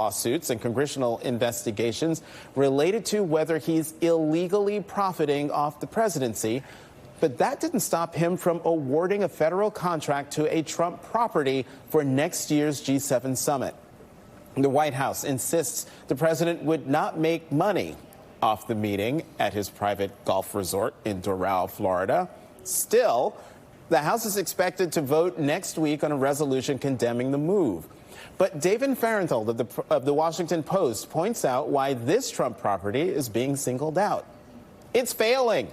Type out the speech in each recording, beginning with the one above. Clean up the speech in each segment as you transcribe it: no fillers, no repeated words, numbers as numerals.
lawsuits and congressional investigations related to whether he's illegally profiting off the presidency. But that didn't stop him from awarding a federal contract to a Trump property for next year's G7 summit. The White House insists the president would not make money off the meeting at his private golf resort in Doral, Florida. Still, the House is expected to vote next week on a resolution condemning the move. But David Fahrenthold of the Washington Post points out why this Trump property is being singled out. It's failing.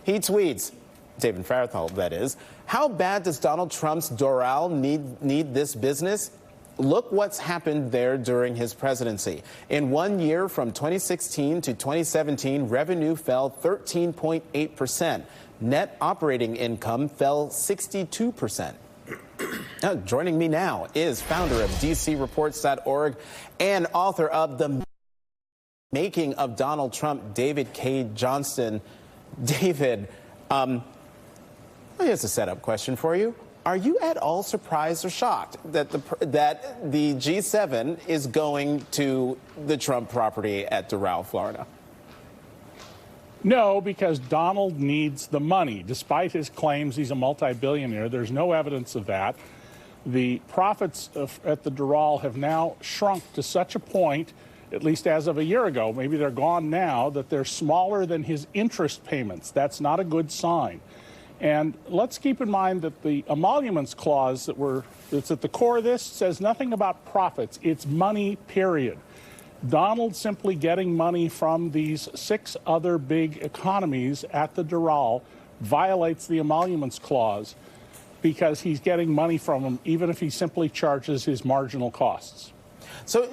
He tweets, David Fahrenthold, that is, how bad does Donald Trump's Doral need this business? Look what's happened there during his presidency. In 1 year, from 2016 to 2017, revenue fell 13.8%. Net operating income fell 62%. Joining me now is founder of DCReports.org and author of The Making of Donald Trump, David K. Johnston. David, here's a setup question for you. Are you at all surprised or shocked that the G7 is going to the Trump property at Doral, Florida? No, because Donald needs the money. Despite his claims he's a multi-billionaire, there's no evidence of that. The profits at the Doral have now shrunk to such a point, at least as of a year ago, maybe they're gone now, that they're smaller than his interest payments. That's not a good sign. And let's keep in mind that the emoluments clause that's at the core of this says nothing about profits. It's money, period. Donald simply getting money from these 6 other big economies at the Doral violates the emoluments clause because he's getting money from them, even if he simply charges his marginal costs. So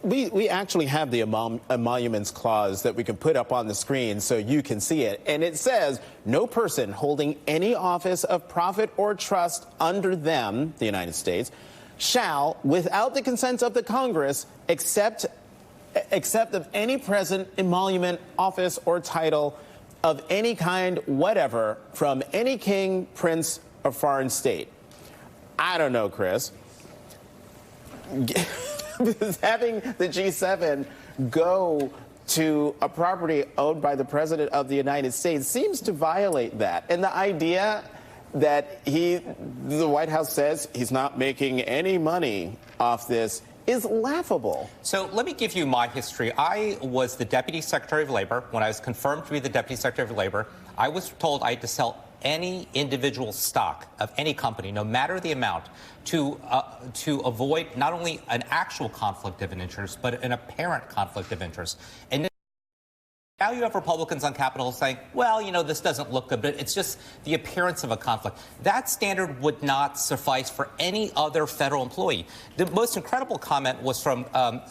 we actually have the emoluments clause that we can put up on the screen so you can see it. And it says no person holding any office of profit or trust under them, the United States, shall, without the consent of the Congress, accept of any present emolument, office, or title of any kind whatever from any king, prince, or foreign state. I don't know, Chris. Having the G7 go to a property owned by the President of the United States seems to violate that. And the idea that the White House says he's not making any money off this is laughable. So let me give you my history. I was the Deputy Secretary of Labor. When I was confirmed to be the Deputy Secretary of Labor, I was told I had to sell any individual stock of any company, no matter the amount, to avoid not only an actual conflict of interest, but an apparent conflict of interest. And now you have Republicans on Capitol Hill saying, well, you know, this doesn't look good, but it's just the appearance of a conflict. That standard would not suffice for any other federal employee. The most incredible comment was from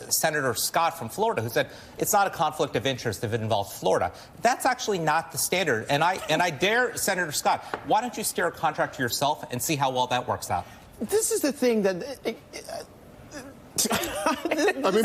Senator Scott from Florida, who said it's not a conflict of interest if it involves Florida. That's actually not the standard. And I dare Senator Scott, why don't you steer a contract to yourself and see how well that works out? This is the thing that... I mean,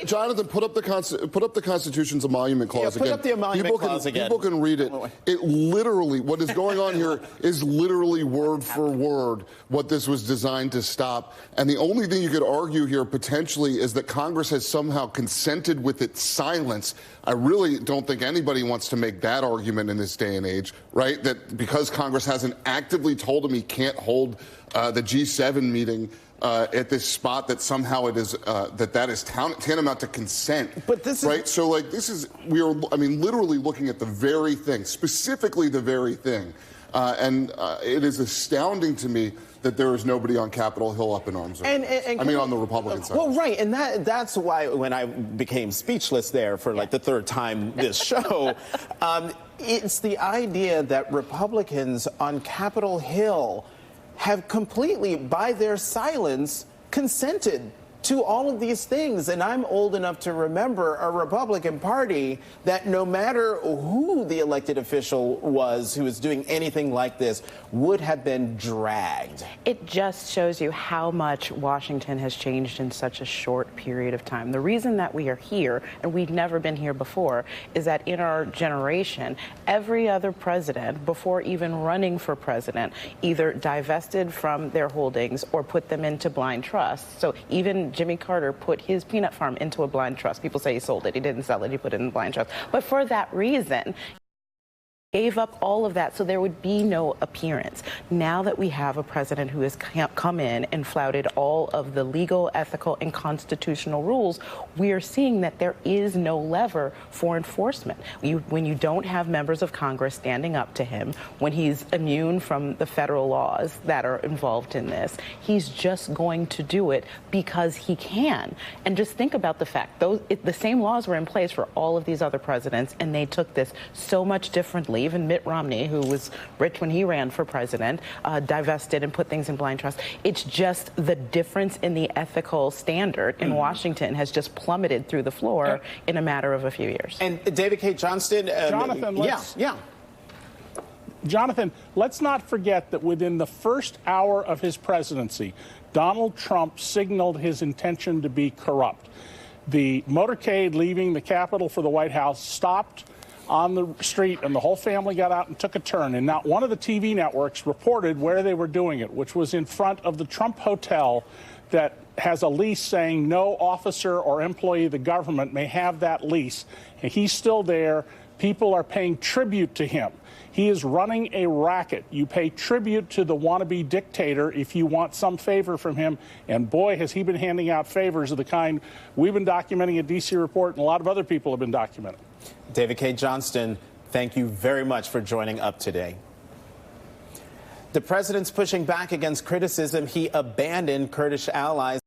Jonathan, put up the Constitution's emolument clause again. Put up the emolument clause again. People can read it. It literally, what is going on here is literally word for word what this was designed to stop. And the only thing you could argue here potentially is that Congress has somehow consented with its silence. I really don't think anybody wants to make that argument in this day and age, right? That because Congress hasn't actively told him he can't hold the G7 meeting at this spot, that somehow it is that is tantamount to consent. But this is right. So like we are. I mean, literally looking at the very thing, specifically the very thing, and it is astounding to me that there is nobody on Capitol Hill up in arms. On the Republican side. Well, right, and that's why when I became speechless there for like the third time this show, it's the idea that Republicans on Capitol Hill have completely, by their silence, consented to all of these things. And I'm old enough to remember a Republican Party that no matter who the elected official was who was doing anything like this would have been dragged. It just shows you how much Washington has changed in such a short period of time. The reason that we are here, and we've never been here before, is that in our generation, every other president, before even running for president, either divested from their holdings or put them into blind trust. So even president, Jimmy Carter, put his peanut farm into a blind trust. People say he sold it. He didn't sell it. He put it in a blind trust. But for that reason, gave up all of that so there would be no appearance. Now that we have a president who has come in and flouted all of the legal, ethical, and constitutional rules, we are seeing that there is no lever for enforcement. When you don't have members of Congress standing up to him, when he's immune from the federal laws that are involved in this, he's just going to do it because he can. And just think about the fact, the same laws were in place for all of these other presidents, and they took this so much differently. Even Mitt Romney, who was rich when he ran for president, divested and put things in blind trust. It's just the difference in the ethical standard in Washington has just plummeted through the floor in a matter of a few years. And David K. Johnston, Jonathan, let's not forget that within the first hour of his presidency, Donald Trump signaled his intention to be corrupt. The motorcade leaving the Capitol for the White House stopped on the street, and the whole family got out and took a turn. And not one of the TV networks reported where they were doing it, which was in front of the Trump Hotel that has a lease saying no officer or employee of the government may have that lease. And he's still there. People are paying tribute to him. He is running a racket. You pay tribute to the wannabe dictator if you want some favor from him. And boy, has he been handing out favors of the kind we've been documenting at DC Report, and a lot of other people have been documenting. David K. Johnston, thank you very much for joining up today. The president's pushing back against criticism he abandoned Kurdish allies